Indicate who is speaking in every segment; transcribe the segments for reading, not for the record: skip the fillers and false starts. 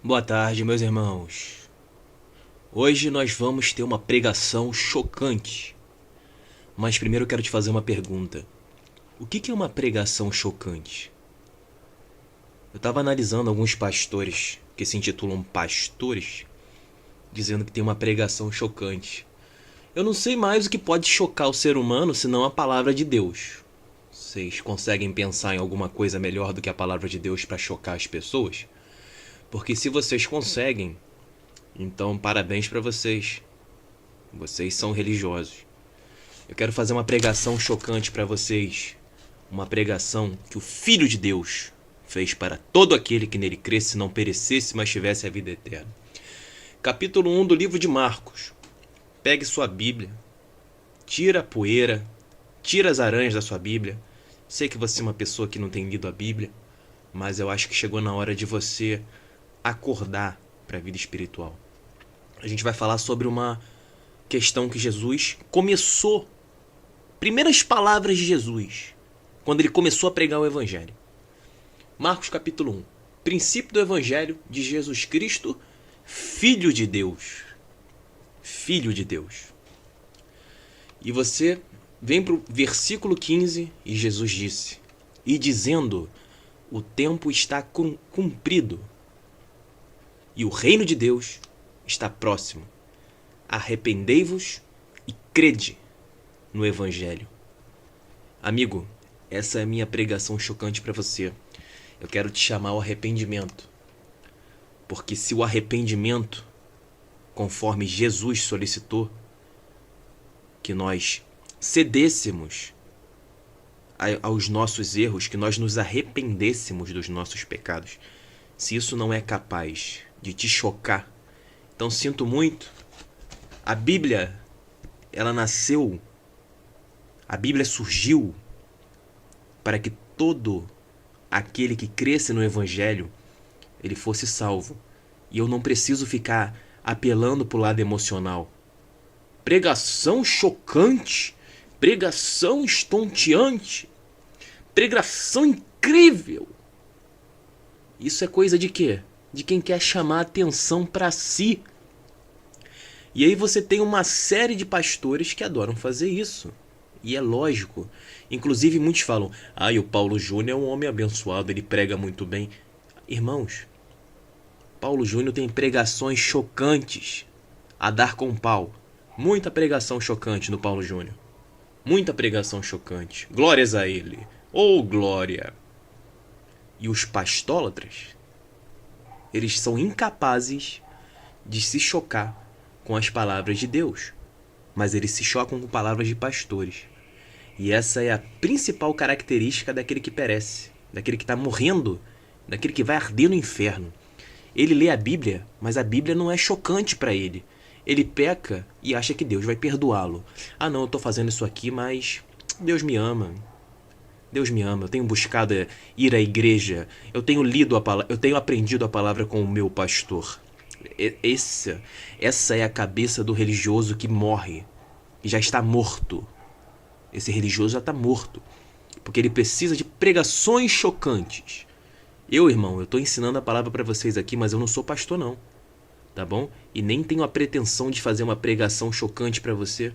Speaker 1: Boa tarde, meus irmãos. Hoje nós vamos ter uma pregação chocante. Mas primeiro eu quero te fazer uma pergunta. O que é uma pregação chocante? Eu estava analisando alguns pastores que se intitulam pastores, dizendo que tem uma pregação chocante. Eu não sei mais o que pode chocar o ser humano senão a palavra de Deus. Vocês conseguem pensar em alguma coisa melhor do que a palavra de Deus para chocar as pessoas? Porque se vocês conseguem, então parabéns para vocês. Vocês são religiosos. Eu quero fazer uma pregação chocante para vocês. Uma pregação que o Filho de Deus fez para todo aquele que nele cresce, não perecesse, mas tivesse a vida eterna. Capítulo 1 do livro de Marcos. Pegue sua Bíblia. Tira a poeira. Tira as aranhas da sua Bíblia. Sei que você é uma pessoa que não tem lido a Bíblia, mas eu acho que chegou na hora de você acordar para a vida espiritual. A gente vai falar sobre uma questão que Jesus começou. Primeiras palavras de Jesus, quando ele começou a pregar o Evangelho. Marcos capítulo 1. Princípio do Evangelho de Jesus Cristo, Filho de Deus. Filho de Deus. E você vem para o versículo 15 e Jesus disse: E dizendo, o tempo está cumprido e o reino de Deus está próximo. Arrependei-vos e crede no Evangelho. Amigo, essa é a minha pregação chocante para você. Eu quero te chamar ao arrependimento. Porque se o arrependimento, conforme Jesus solicitou, que nós cedêssemos aos nossos erros, que nós nos arrependêssemos dos nossos pecados, se isso não é capaz de te chocar, então sinto muito. A Bíblia, ela nasceu, a Bíblia surgiu para que todo aquele que cresce no Evangelho, ele fosse salvo. E eu não preciso ficar apelando para o lado emocional. Pregação chocante, pregação estonteante, pregação incrível. Isso é coisa de quê? De quem quer chamar atenção para si. E aí você tem uma série de pastores que adoram fazer isso. E é lógico. Inclusive muitos falam: o Paulo Júnior é um homem abençoado, ele prega muito bem. Irmãos, Paulo Júnior tem pregações chocantes a dar com pau. Muita pregação chocante no Paulo Júnior. Muita pregação chocante. Glórias a ele. Oh, glória! E os pastólatras, eles são incapazes de se chocar com as palavras de Deus, mas eles se chocam com palavras de pastores. E essa é a principal característica daquele que perece, daquele que está morrendo, daquele que vai arder no inferno. Ele lê a Bíblia, mas a Bíblia não é chocante para ele. Ele peca e acha que Deus vai perdoá-lo. Não, eu estou fazendo isso aqui, mas Deus me ama. Deus me ama, eu tenho buscado ir à igreja, eu tenho lido a palavra, eu tenho aprendido a palavra com o meu pastor. Essa é a cabeça do religioso que morre, que já está morto. Esse religioso já está morto, porque ele precisa de pregações chocantes. Irmão, eu estou ensinando a palavra para vocês aqui, mas eu não sou pastor não, tá bom? E nem tenho a pretensão de fazer uma pregação chocante para você.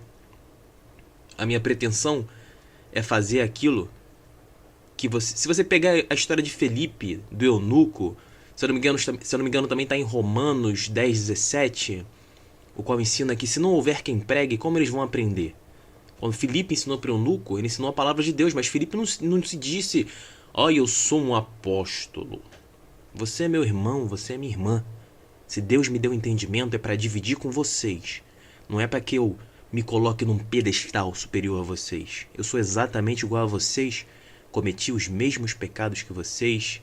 Speaker 1: A minha pretensão é fazer aquilo que você... Se você pegar a história de Felipe, do eunuco, se eu não me engano também está em Romanos 10:17, o qual ensina que se não houver quem pregue, como eles vão aprender? Quando Felipe ensinou para o eunuco, ele ensinou a palavra de Deus, mas Felipe não se disse: eu sou um apóstolo. Você é meu irmão, você é minha irmã. Se Deus me deu entendimento é para dividir com vocês. Não é para que eu me coloque num pedestal superior a vocês. Eu sou exatamente igual a vocês. Cometi os mesmos pecados que vocês.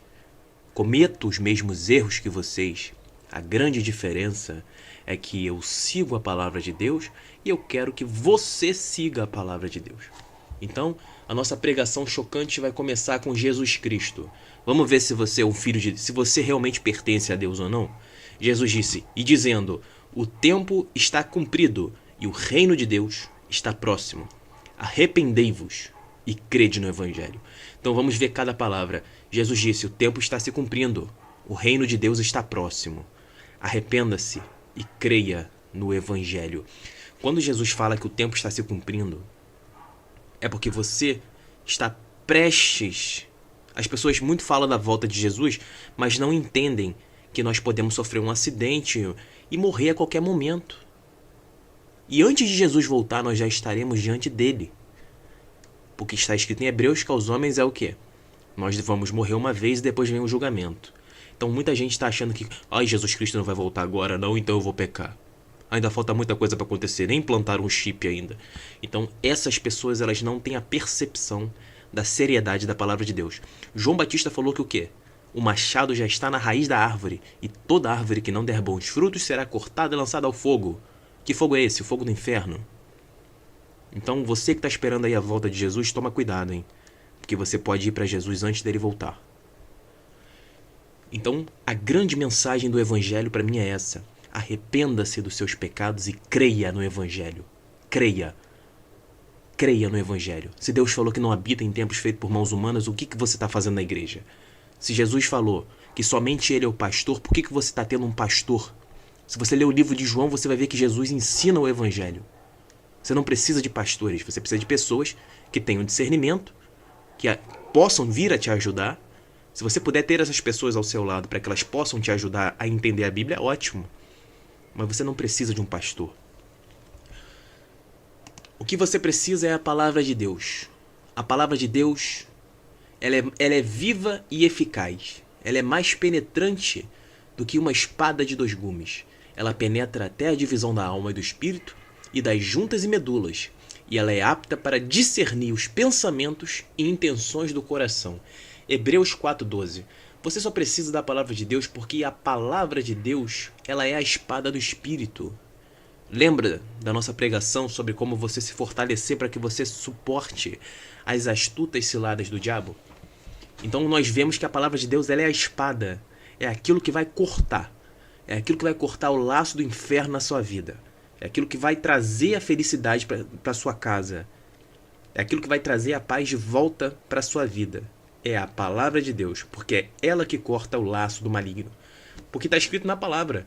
Speaker 1: Cometo os mesmos erros que vocês. A grande diferença é que eu sigo a palavra de Deus e eu quero que você siga a palavra de Deus. Então, a nossa pregação chocante vai começar com Jesus Cristo. Vamos ver se você é um filho de Deus, se você realmente pertence a Deus ou não. Jesus disse: E dizendo, o tempo está cumprido e o reino de Deus está próximo. Arrependei-vos e crede no Evangelho. Então vamos ver cada palavra. Jesus disse: o tempo está se cumprindo, o reino de Deus está próximo. Arrependa-se e creia no Evangelho. Quando Jesus fala que o tempo está se cumprindo, é porque você está prestes. As pessoas muito falam da volta de Jesus, mas não entendem que nós podemos sofrer um acidente e morrer a qualquer momento. E antes de Jesus voltar, nós já estaremos diante dele. Porque está escrito em Hebreus que aos homens é o quê? Nós vamos morrer uma vez e depois vem o julgamento. Então muita gente está achando que Jesus Cristo não vai voltar agora não, então eu vou pecar. Ainda falta muita coisa para acontecer, nem implantaram um chip ainda. Então essas pessoas elas não têm a percepção da seriedade da palavra de Deus. João Batista falou que o quê? O machado já está na raiz da árvore, e toda árvore que não der bons frutos será cortada e lançada ao fogo. Que fogo é esse? O fogo do inferno. Então você que está esperando aí a volta de Jesus, toma cuidado, hein? Porque você pode ir para Jesus antes dele voltar. Então a grande mensagem do Evangelho para mim é essa. Arrependa-se dos seus pecados e creia no Evangelho. Creia. Creia no Evangelho. Se Deus falou que não habita em templos feitos por mãos humanas, o que você está fazendo na igreja? Se Jesus falou que somente Ele é o pastor, por que você está tendo um pastor? Se você ler o livro de João, você vai ver que Jesus ensina o Evangelho. Você não precisa de pastores, você precisa de pessoas que tenham discernimento, que possam vir a te ajudar. Se você puder ter essas pessoas ao seu lado para que elas possam te ajudar a entender a Bíblia, ótimo. Mas você não precisa de um pastor. O que você precisa é a palavra de Deus. A palavra de Deus, ela é viva e eficaz. Ela é mais penetrante do que uma espada de 2 gumes. Ela penetra até a divisão da alma e do espírito e das juntas e medulas. E ela é apta para discernir os pensamentos e intenções do coração. Hebreus 4:12. Você só precisa da palavra de Deus porque a palavra de Deus, ela é a espada do espírito. Lembra da nossa pregação sobre como você se fortalecer para que você suporte as astutas ciladas do diabo? Então nós vemos que a palavra de Deus ela é a espada. É aquilo que vai cortar. É aquilo que vai cortar o laço do inferno na sua vida. É aquilo que vai trazer a felicidade para a sua casa. É aquilo que vai trazer a paz de volta para a sua vida. É a palavra de Deus, porque é ela que corta o laço do maligno. Porque está escrito na palavra.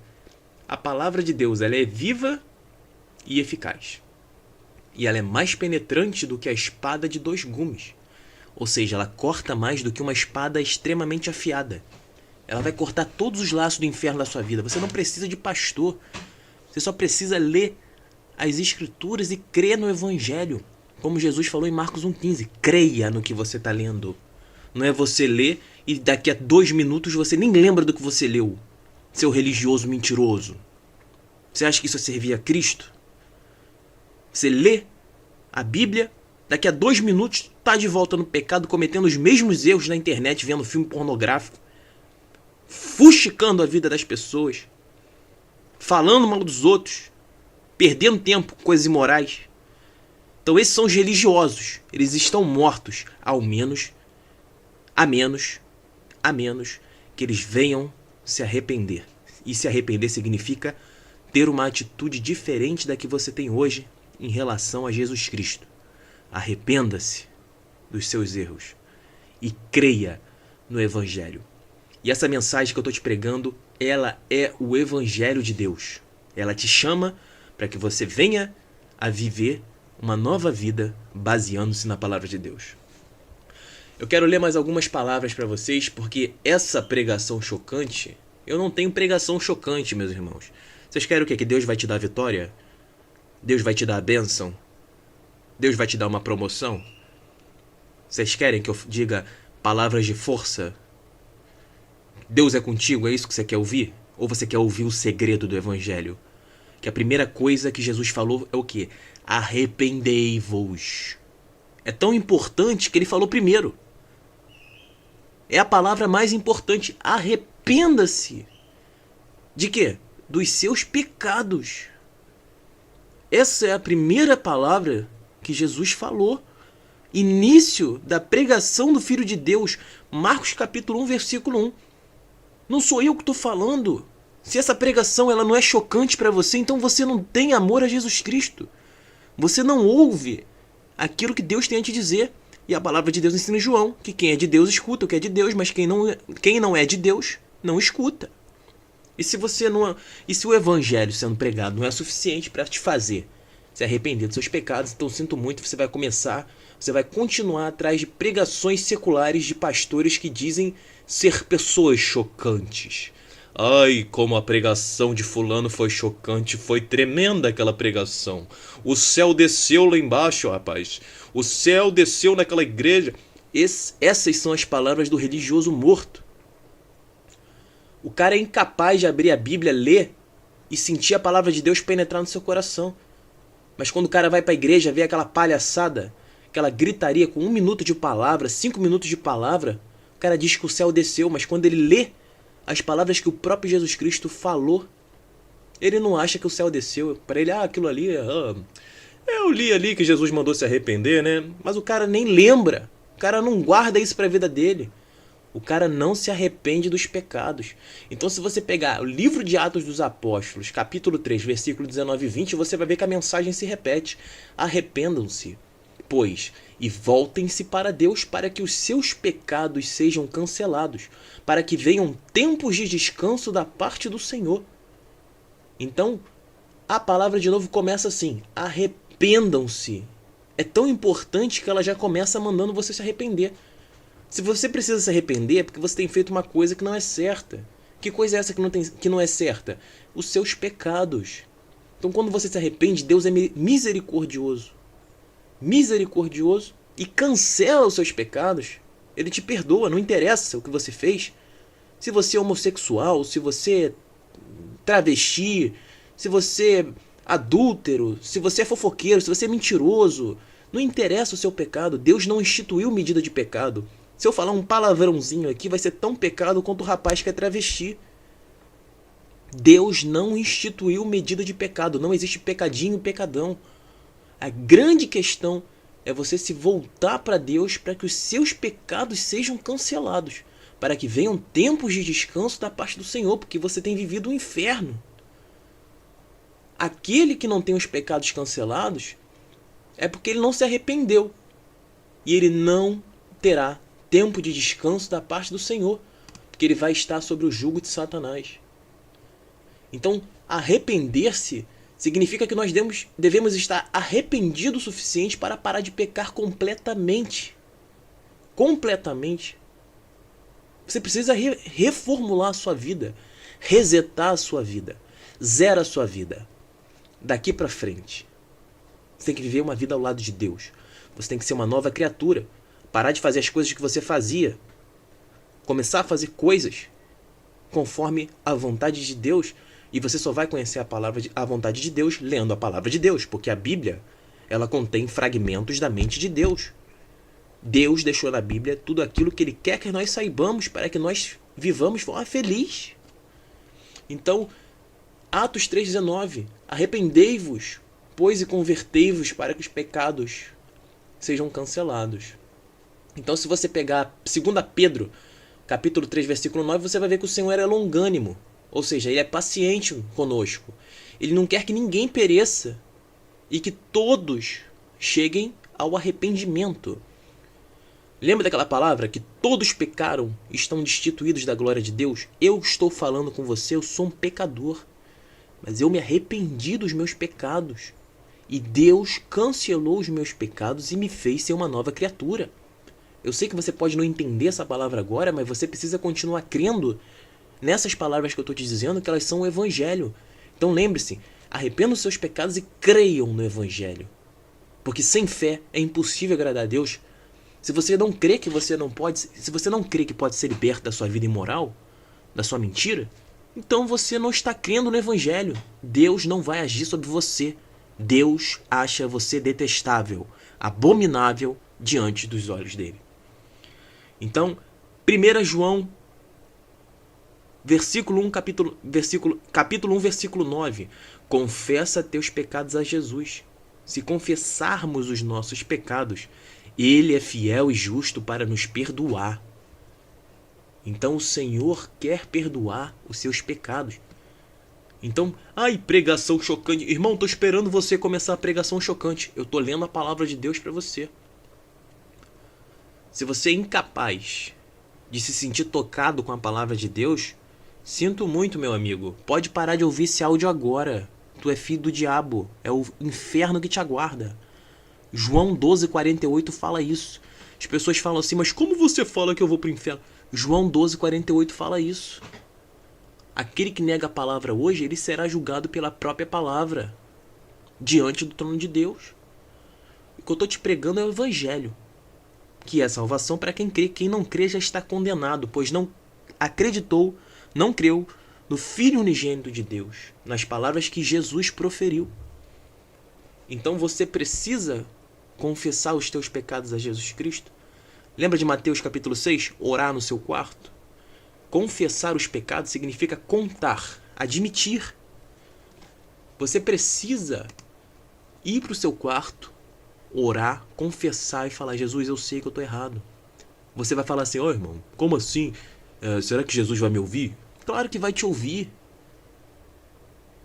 Speaker 1: A palavra de Deus ela é viva e eficaz. E ela é mais penetrante do que a espada de 2 gumes. Ou seja, ela corta mais do que uma espada extremamente afiada. Ela vai cortar todos os laços do inferno da sua vida. Você não precisa de pastor. Você só precisa ler as Escrituras e crer no Evangelho. Como Jesus falou em Marcos 1,15. Creia no que você está lendo. Não é você ler e daqui a 2 minutos você nem lembra do que você leu. Seu religioso mentiroso. Você acha que isso servia a Cristo? Você lê a Bíblia, daqui a 2 minutos está de volta no pecado, cometendo os mesmos erros na internet, vendo filme pornográfico, fuxicando a vida das pessoas, falando mal dos outros, perdendo tempo com coisas imorais. Então esses são os religiosos. Eles estão mortos, a menos que eles venham se arrepender. E se arrepender significa ter uma atitude diferente da que você tem hoje em relação a Jesus Cristo. Arrependa-se dos seus erros e creia no Evangelho. E essa mensagem que eu estou te pregando, ela é o Evangelho de Deus. Ela te chama para que você venha a viver uma nova vida baseando-se na palavra de Deus. Eu quero ler mais algumas palavras para vocês, porque essa pregação chocante, eu não tenho pregação chocante, meus irmãos. Vocês querem o quê? Que Deus vai te dar a vitória? Deus vai te dar a bênção? Deus vai te dar uma promoção? Vocês querem que eu diga palavras de força? Deus é contigo, é isso que você quer ouvir? Ou você quer ouvir o segredo do Evangelho? Que a primeira coisa que Jesus falou é o quê? Arrependei-vos. É tão importante que ele falou primeiro. É a palavra mais importante. Arrependa-se. De quê? Dos seus pecados. Essa é a primeira palavra que Jesus falou. Início da pregação do Filho de Deus. Marcos capítulo 1, versículo 1. Não sou eu que estou falando. Se essa pregação ela não é chocante para você, então você não tem amor a Jesus Cristo. Você não ouve aquilo que Deus tem a te dizer. E a palavra de Deus ensina em João que quem é de Deus escuta o que é de Deus, mas quem não é de Deus não escuta. E se você não, e se o evangelho sendo pregado não é suficiente para te fazer se arrepender dos seus pecados, então sinto muito, você vai continuar atrás de pregações seculares de pastores que dizem ser pessoas chocantes. Ai, como a pregação de fulano foi chocante, foi tremenda aquela pregação. O céu desceu lá embaixo, rapaz. O céu desceu naquela igreja. Essas são as palavras do religioso morto. O cara é incapaz de abrir a Bíblia, ler e sentir a palavra de Deus penetrar no seu coração. Mas quando o cara vai para a igreja, vê aquela palhaçada, aquela gritaria com 1 minuto de palavra, 5 minutos de palavra, o cara diz que o céu desceu, mas quando ele lê as palavras que o próprio Jesus Cristo falou, ele não acha que o céu desceu. Para ele, aquilo ali, eu li ali que Jesus mandou se arrepender, né? Mas o cara nem lembra, o cara não guarda isso para a vida dele. O cara não se arrepende dos pecados. Então, se você pegar o livro de Atos dos Apóstolos, capítulo 3, versículo 19 e 20, você vai ver que a mensagem se repete. Arrependam-se, pois, e voltem-se para Deus, para que os seus pecados sejam cancelados, para que venham tempos de descanso da parte do Senhor. Então, a palavra de novo começa assim: arrependam-se. É tão importante que ela já começa mandando você se arrepender. Se você precisa se arrepender é porque você tem feito uma coisa que não é certa. Que coisa é essa que não é certa? Os seus pecados. Então, quando você se arrepende, Deus é misericordioso. Misericordioso e cancela os seus pecados. Ele te perdoa, não interessa o que você fez. Se você é homossexual, se você é travesti, se você é adúltero, se você é fofoqueiro, se você é mentiroso, não interessa o seu pecado. Deus não instituiu medida de pecado. Se eu falar um palavrãozinho aqui, vai ser tão pecado quanto o rapaz que é travesti. Deus não instituiu medida de pecado. Não existe pecadinho e pecadão. A grande questão é você se voltar para Deus para que os seus pecados sejam cancelados. Para que venham tempos de descanso da parte do Senhor, porque você tem vivido o inferno. Aquele que não tem os pecados cancelados é porque ele não se arrependeu. E ele não terá tempo de descanso da parte do Senhor, porque ele vai estar sobre o jugo de Satanás. Então, arrepender-se significa que nós devemos estar arrependidos o suficiente para parar de pecar completamente. Completamente. Você precisa reformular a sua vida, resetar a sua vida, zera a sua vida. Daqui para frente, você tem que viver uma vida ao lado de Deus. Você tem que ser uma nova criatura. Parar de fazer as coisas que você fazia. Começar a fazer coisas conforme a vontade de Deus. E você só vai conhecer a vontade de Deus lendo a palavra de Deus. Porque a Bíblia, ela contém fragmentos da mente de Deus. Deus deixou na Bíblia tudo aquilo que Ele quer que nós saibamos para que nós vivamos de forma feliz. Então, Atos 3,19. Arrependei-vos, pois, e convertei-vos para que os pecados sejam cancelados. Então, se você pegar 2 Pedro, capítulo 3, versículo 9, você vai ver que o Senhor é longânimo. Ou seja, Ele é paciente conosco. Ele não quer que ninguém pereça e que todos cheguem ao arrependimento. Lembra daquela palavra que todos pecaram e estão destituídos da glória de Deus? Eu estou falando com você, eu sou um pecador. Mas eu me arrependi dos meus pecados. E Deus cancelou os meus pecados e me fez ser uma nova criatura. Eu sei que você pode não entender essa palavra agora, mas você precisa continuar crendo nessas palavras que eu estou te dizendo, que elas são o Evangelho. Então lembre-se, arrependam os seus pecados e creiam no Evangelho. Porque sem fé é impossível agradar a Deus. Se você não crê que você não pode, se você não crê que pode ser liberto da sua vida imoral, da sua mentira, então você não está crendo no Evangelho. Deus não vai agir sobre você. Deus acha você detestável, abominável diante dos olhos dele. Então, 1 João, capítulo 1, versículo 9. Confessa teus pecados a Jesus. Se confessarmos os nossos pecados, Ele é fiel e justo para nos perdoar. Então o Senhor quer perdoar os seus pecados. Então, pregação chocante. Irmão, estou esperando você começar a pregação chocante. Eu estou lendo a palavra de Deus para você. Se você é incapaz de se sentir tocado com a palavra de Deus, Sinto muito, meu amigo. Pode parar de ouvir esse áudio agora. Tu é filho do diabo. É o inferno que te aguarda. João 12:48 fala isso. As pessoas falam assim, mas como você fala que eu vou pro inferno? João 12:48 fala isso. Aquele que nega a palavra hoje, ele será julgado pela própria palavra, diante do trono de Deus. O que eu estou te pregando é o evangelho, que é salvação para quem crê. Quem não crê já está condenado, pois não acreditou, não creu no Filho unigênito de Deus, nas palavras que Jesus proferiu. Então você precisa confessar os teus pecados a Jesus Cristo. Lembra de Mateus capítulo 6? Orar no seu quarto. Confessar os pecados significa contar, admitir. Você precisa ir para o seu quarto, orar, confessar e falar, Jesus, eu sei que eu estou errado. Você vai falar assim, irmão, como assim? Será que Jesus vai me ouvir? Claro que vai te ouvir.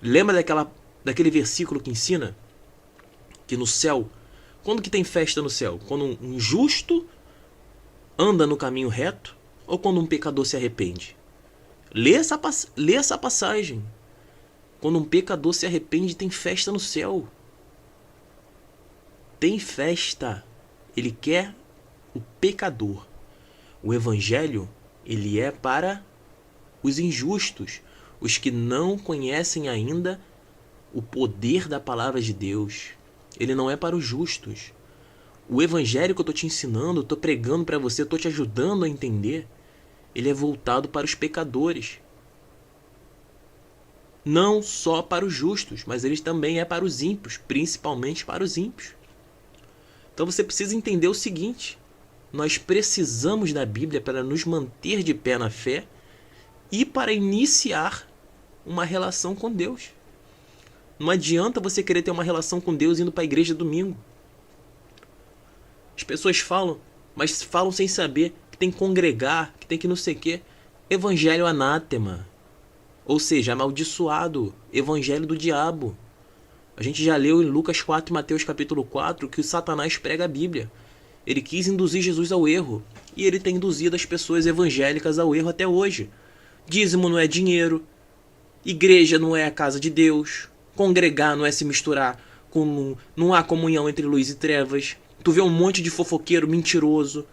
Speaker 1: Lembra daquele versículo que ensina que no céu, quando que tem festa no céu? Quando um justo anda no caminho reto ou quando um pecador se arrepende? Lê essa passagem. Quando um pecador se arrepende, tem festa no céu. Tem festa. Ele quer o pecador. O evangelho, ele é para os injustos, os que não conhecem ainda o poder da palavra de Deus. Ele não é para os justos. O evangelho que eu estou te ensinando, eu estou pregando para você, eu estou te ajudando a entender, ele é voltado para os pecadores. Não só para os justos, mas ele também é para os ímpios, principalmente para os ímpios. Então você precisa entender o seguinte: nós precisamos da Bíblia para nos manter de pé na fé e para iniciar uma relação com Deus. Não adianta você querer ter uma relação com Deus indo para a igreja domingo. As pessoas falam, mas falam sem saber que tem que congregar, que tem que não sei o quê. Evangelho anátema. Ou seja, amaldiçoado. Evangelho do diabo. A gente já leu em Lucas 4 e Mateus capítulo 4 que o Satanás prega a Bíblia. Ele quis induzir Jesus ao erro. E ele tem induzido as pessoas evangélicas ao erro até hoje. Dízimo não é dinheiro. Igreja não é a casa de Deus. Congregar não é se misturar com... Não há comunhão entre luz e trevas. Tu vê um monte de fofoqueiro mentiroso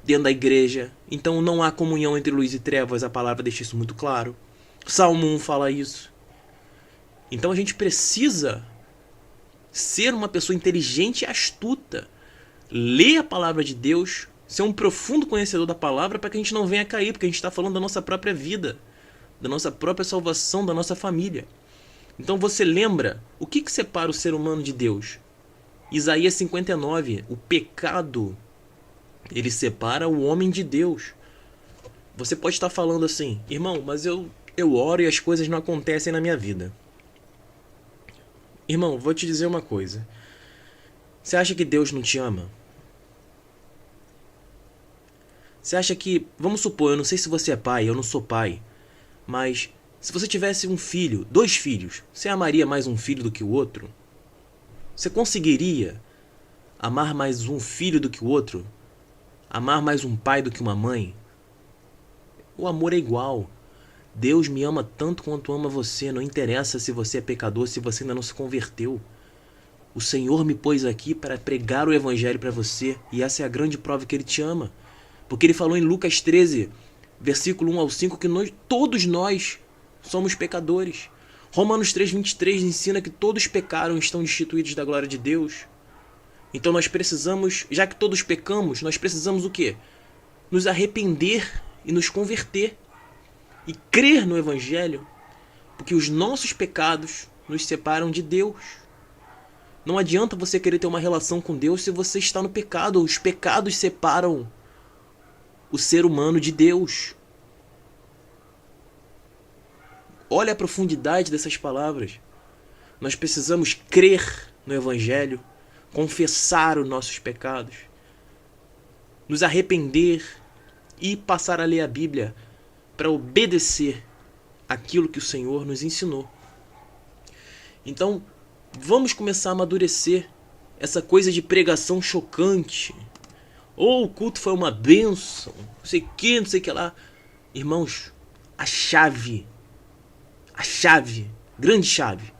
Speaker 1: dentro da igreja. Então não há comunhão entre luz e trevas. A palavra deixa isso muito claro. Salmo 1 fala isso. Então a gente precisa ser uma pessoa inteligente e astuta. Ler a palavra de Deus. Ser um profundo conhecedor da palavra para que a gente não venha cair. Porque a gente está falando da nossa própria vida. Da nossa própria salvação, da nossa família. Então você lembra o que separa o ser humano de Deus? Isaías 59, o pecado, ele separa o homem de Deus. Você pode estar falando assim, irmão, mas eu oro e as coisas não acontecem na minha vida. Irmão, vou te dizer uma coisa. Você acha que Deus não te ama? Você acha que, vamos supor, eu não sei se você é pai, eu não sou pai, mas se você tivesse um filho, 2 filhos, você amaria mais um filho do que o outro? Você conseguiria amar mais um filho do que o outro? Amar mais um pai do que uma mãe? O amor é igual. Deus me ama tanto quanto ama você. Não interessa se você é pecador, se você ainda não se converteu. O Senhor me pôs aqui para pregar o evangelho para você. E essa é a grande prova que Ele te ama. Porque Ele falou em Lucas 13, versículo 1 ao 5, que todos nós somos pecadores. Romanos 3:23 ensina que todos pecaram e estão destituídos da glória de Deus. Então nós precisamos, já que todos pecamos, nós precisamos o quê? Nos arrepender e nos converter. E crer no Evangelho. Porque os nossos pecados nos separam de Deus. Não adianta você querer ter uma relação com Deus se você está no pecado. Os pecados separam o ser humano de Deus. Olha a profundidade dessas palavras. Nós precisamos crer no Evangelho, confessar os nossos pecados, nos arrepender e passar a ler a Bíblia para obedecer aquilo que o Senhor nos ensinou. Então, vamos começar a amadurecer essa coisa de pregação chocante. O culto foi uma bênção, não sei o que lá. Irmãos, a chave A chave, grande chave,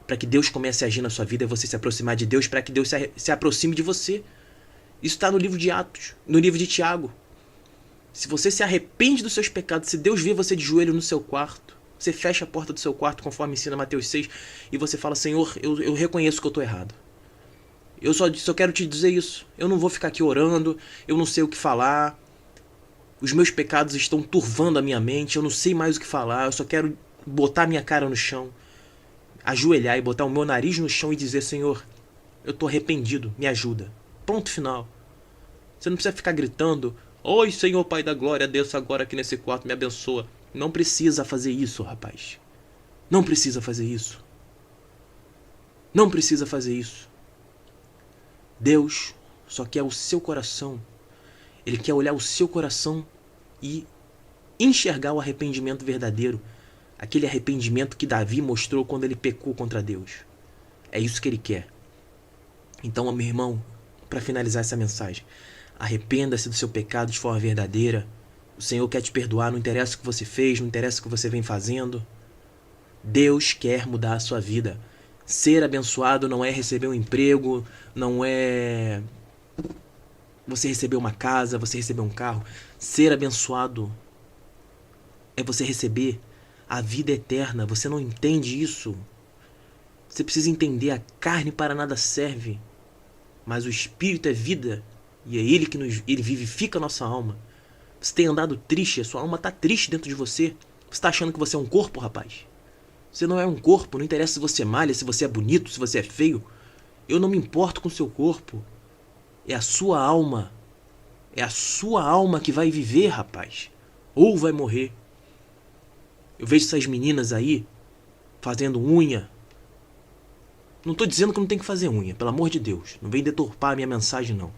Speaker 1: para que Deus comece a agir na sua vida é você se aproximar de Deus, para que Deus se aproxime de você. Isso está no livro de Atos, no livro de Tiago. Se você se arrepende dos seus pecados, se Deus vê você de joelho no seu quarto, você fecha a porta do seu quarto, conforme ensina Mateus 6, e você fala: Senhor, eu reconheço que eu estou errado. Eu só quero te dizer isso. Eu não vou ficar aqui orando, eu não sei o que falar. Os meus pecados estão turvando a minha mente, eu não sei mais o que falar, eu só quero botar minha cara no chão, ajoelhar e botar o meu nariz no chão e dizer: Senhor, eu estou arrependido, me ajuda. Ponto final. Você não precisa ficar gritando: oi, Senhor Pai da Glória, desça agora aqui nesse quarto, me abençoa. Não precisa fazer isso, rapaz. Não precisa fazer isso. Não precisa fazer isso. Deus só quer o seu coração. Ele quer olhar o seu coração e enxergar o arrependimento verdadeiro. Aquele arrependimento que Davi mostrou quando ele pecou contra Deus. É isso que ele quer. Então, meu irmão, para finalizar essa mensagem, arrependa-se do seu pecado de forma verdadeira. O Senhor quer te perdoar, não interessa o que você fez, não interessa o que você vem fazendo. Deus quer mudar a sua vida. Ser abençoado não é receber um emprego, não é você receber uma casa, você receber um carro. Ser abençoado é você receber a vida eterna. Você não entende isso. Você precisa entender: a carne para nada serve, mas o Espírito é vida, e é Ele que ele vivifica a nossa alma. Você tem andado triste, a sua alma está triste dentro de você. Você está achando que você é um corpo, rapaz? Você não é um corpo, não interessa se você malha, se você é bonito, se você é feio. Eu não me importo com o seu corpo. É a sua alma. É a sua alma que vai viver, rapaz. Ou vai morrer. Eu vejo essas meninas aí fazendo unha. Não estou dizendo que não tem que fazer unha, pelo amor de Deus. Não vem deturpar a minha mensagem, não.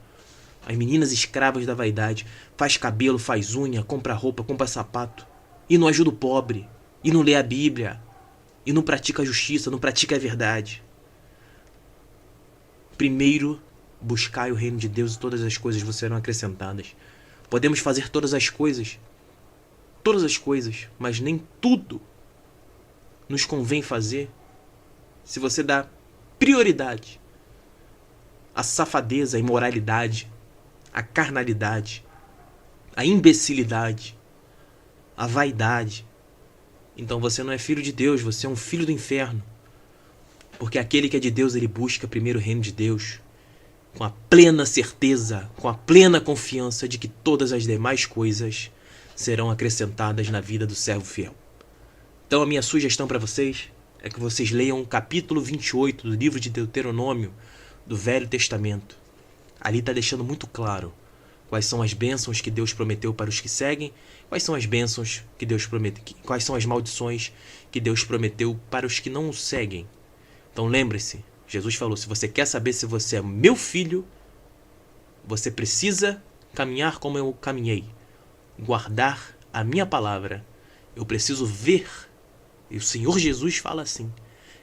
Speaker 1: As meninas escravas da vaidade. Faz cabelo, faz unha, compra roupa, compra sapato. E não ajuda o pobre. E não lê a Bíblia. E não pratica a justiça, não pratica a verdade. Primeiro, buscai o reino de Deus e todas as coisas vos serão acrescentadas. Podemos fazer todas as coisas, mas nem tudo nos convém fazer se você dá prioridade à safadeza, à imoralidade, à carnalidade, à imbecilidade, à vaidade. Então você não é filho de Deus, você é um filho do inferno. Porque aquele que é de Deus, ele busca primeiro o reino de Deus, com a plena certeza, com a plena confiança de que todas as demais coisas serão acrescentadas na vida do servo fiel. Então a minha sugestão para vocês é que vocês leiam o capítulo 28 do livro de Deuteronômio, do Velho Testamento. Ali está deixando muito claro quais são as bênçãos que Deus prometeu para os que seguem, quais são as bênçãos que Deus prometeu, quais são as maldições que Deus prometeu para os que não o seguem. Então lembre-se, Jesus falou: se você quer saber se você é meu filho, você precisa caminhar como eu caminhei, guardar a minha palavra. Eu preciso ver, e o Senhor Jesus fala assim,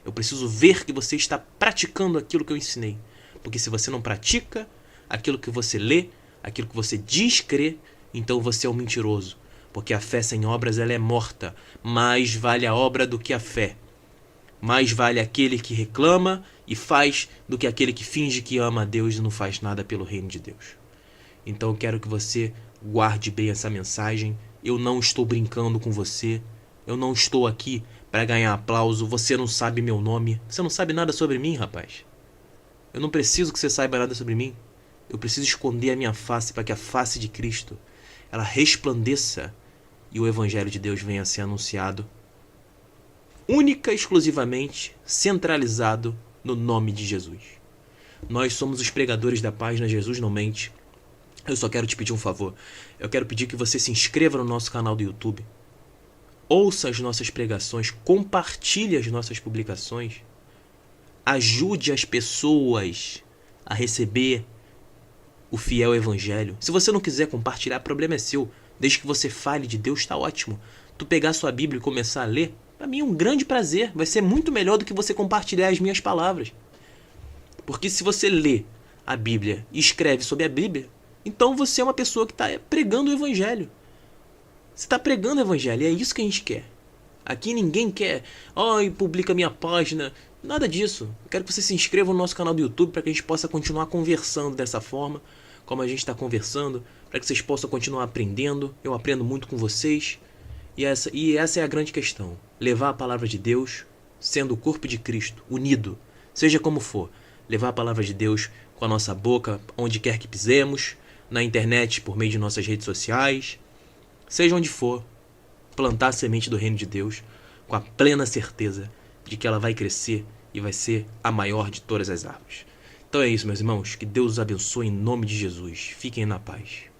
Speaker 1: eu preciso ver que você está praticando aquilo que eu ensinei. Porque se você não pratica aquilo que você lê, aquilo que você diz crer, então você é um mentiroso. Porque a fé sem obras, ela é morta. Mais vale a obra do que a fé. Mais vale aquele que reclama e faz do que aquele que finge que ama a Deus e não faz nada pelo reino de Deus. Então eu quero que você guarde bem essa mensagem. Eu não estou brincando com você. Eu não estou aqui para ganhar aplauso. Você não sabe meu nome. Você não sabe nada sobre mim, rapaz. Eu não preciso que você saiba nada sobre mim. Eu preciso esconder a minha face para que a face de Cristo ela resplandeça e o Evangelho de Deus venha a ser anunciado única e exclusivamente centralizado no nome de Jesus. Nós somos os pregadores da página Jesus Não Mente. Eu só quero te pedir um favor. Eu quero pedir que você se inscreva no nosso canal do YouTube, ouça as nossas pregações, compartilhe as nossas publicações, ajude as pessoas a receber o fiel evangelho. Se você não quiser compartilhar, problema é seu. Desde que você fale de Deus, está ótimo. Tu pegar sua Bíblia e começar a ler, para mim é um grande prazer. Vai ser muito melhor do que você compartilhar as minhas palavras. Porque se você lê a Bíblia e escreve sobre a Bíblia, então você é uma pessoa que está pregando o evangelho. Você está pregando o evangelho, e é isso que a gente quer. Aqui ninguém quer, ai, publica minha página. Nada disso. Eu quero que você se inscreva no nosso canal do YouTube para que a gente possa continuar conversando dessa forma, como a gente está conversando, para que vocês possam continuar aprendendo. Eu aprendo muito com vocês. E essa é a grande questão. Levar a palavra de Deus, sendo o corpo de Cristo, unido, seja como for. Levar a palavra de Deus com a nossa boca, onde quer que pisemos, na internet, por meio de nossas redes sociais, seja onde for, plantar a semente do reino de Deus com a plena certeza de que ela vai crescer e vai ser a maior de todas as árvores. Então é isso, meus irmãos. Que Deus os abençoe em nome de Jesus. Fiquem na paz.